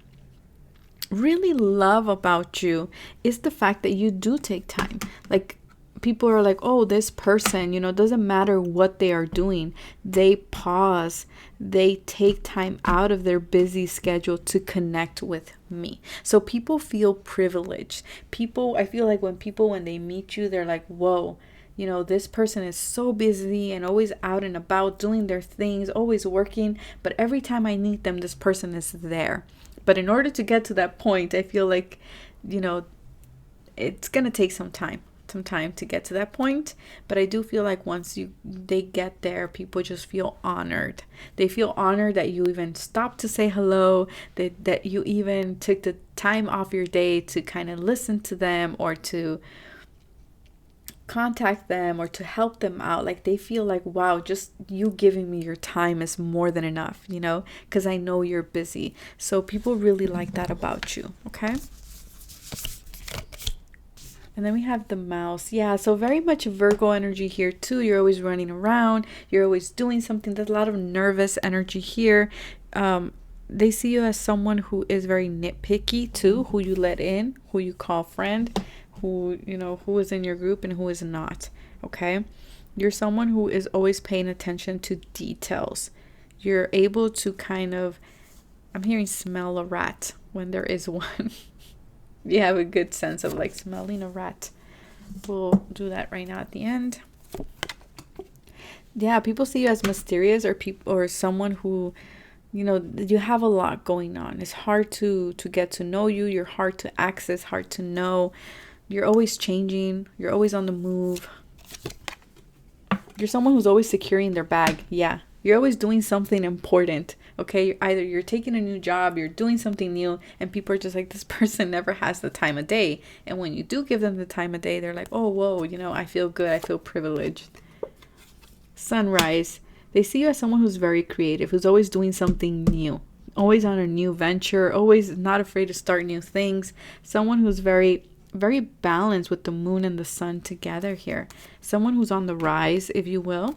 [SPEAKER 1] really love about you, is the fact that you do take time. Like people are like, oh, this person, doesn't matter what they are doing. They pause. They take time out of their busy schedule to connect with me. So people feel privileged. I feel like when they meet you, they're like, whoa, this person is so busy and always out and about doing their things, always working. But every time I meet them, this person is there. But in order to get to that point, I feel like, it's going to take some time to get to that point. But I do feel like once they get there, people just feel honored. They feel honored that you even stopped to say hello, that you even took the time off your day to kind of listen to them or to contact them or to help them out. Like they feel like, wow, just you giving me your time is more than enough, because I know you're busy. So people really like that about you, okay? And then we have the mouse. Yeah, so very much Virgo energy here too. You're always running around. You're always doing something. There's a lot of nervous energy here. They see you as someone who is very nitpicky too, who you let in, who you call friend, who, you know, who is in your group and who is not. Okay? You're someone who is always paying attention to details. You're able to kind of, I'm hearing smell a rat when there is one. You have a good sense of like smelling a rat. We'll do that right now at the end. Yeah, people see you as mysterious or someone who, you know, you have a lot going on. It's hard to get to know you. You're hard to access, hard to know. You're always changing. You're always on the move. You're someone who's always securing their bag. Yeah. You're always doing something important. Okay. Either you're taking a new job, you're doing something new, and people are just like, this person never has the time of day. And when you do give them the time of day, they're like, oh, whoa, you know, I feel good. I feel privileged. Sunrise. They see you as someone who's very creative, who's always doing something new, always on a new venture, always not afraid to start new things. Someone who's very, very balanced with the moon and the sun together here. Someone who's on the rise, if you will.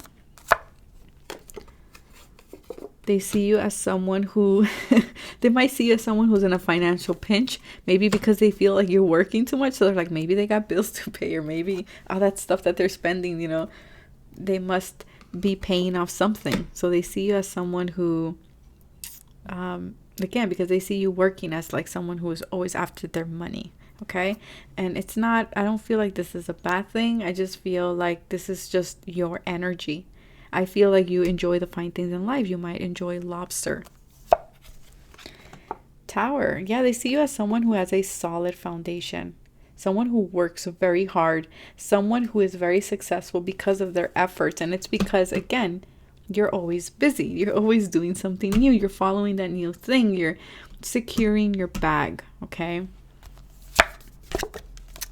[SPEAKER 1] They see you as someone who, they might see you as someone who's in a financial pinch, maybe because they feel like you're working too much. So they're like, maybe they got bills to pay, or maybe all that stuff that they're spending, you know, they must be paying off something. So they see you as someone who, again, because they see you working as like someone who is always after their money. Okay. And it's not, I don't feel like this is a bad thing. I just feel like this is just your energy. I feel like you enjoy the fine things in life. You might enjoy lobster. Tower. Yeah, they see you as someone who has a solid foundation. Someone who works very hard. Someone who is very successful because of their efforts. And it's because, again, you're always busy. You're always doing something new. You're following that new thing. You're securing your bag. Okay.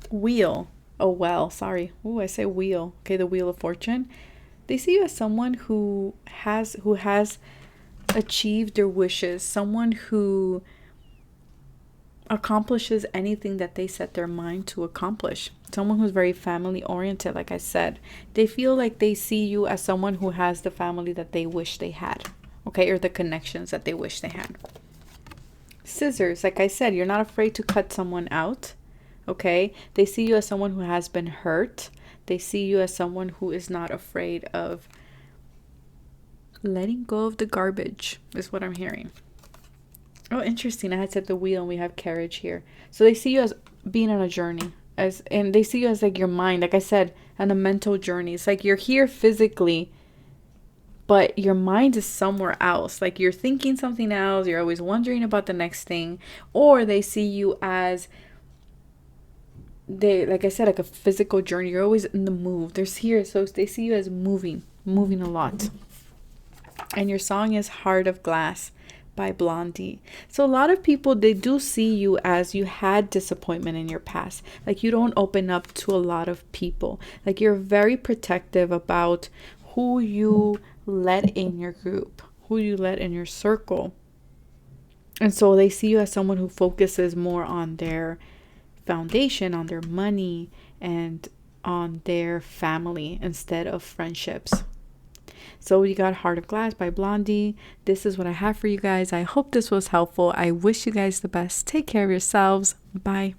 [SPEAKER 1] Wheel. Oh, well, sorry. Oh, I say wheel. Okay, the Wheel of Fortune. They see you as someone who has achieved their wishes, someone who accomplishes anything that they set their mind to accomplish, someone who's very family oriented. Like I said, they feel like they see you as someone who has the family that they wish they had, okay, or the connections that they wish they had. Scissors. Like I said, you're not afraid to cut someone out, okay. They see you as someone who has been hurt. They see you as someone who is not afraid of letting go of the garbage, is what I'm hearing. Oh, interesting. I had said the wheel and we have carriage here. So they see you as being on a journey. And they see you as like your mind, like I said, on a mental journey. It's like you're here physically, but your mind is somewhere else. Like you're thinking something else. You're always wondering about the next thing. Or they see you as, like I said, like a physical journey. You're always in the move. There's here, so they see you as moving a lot. And your song is Heart of Glass by Blondie. So a lot of people, they do see you as you had disappointment in your past. Like you don't open up to a lot of people. Like you're very protective about who you let in your group, who you let in your circle. And so they see you as someone who focuses more on their foundation, on their money, and on their family instead of friendships. So we got Heart of Glass by Blondie. This is what I have for you guys. I hope this was helpful. I wish you guys the best. Take care of yourselves. Bye.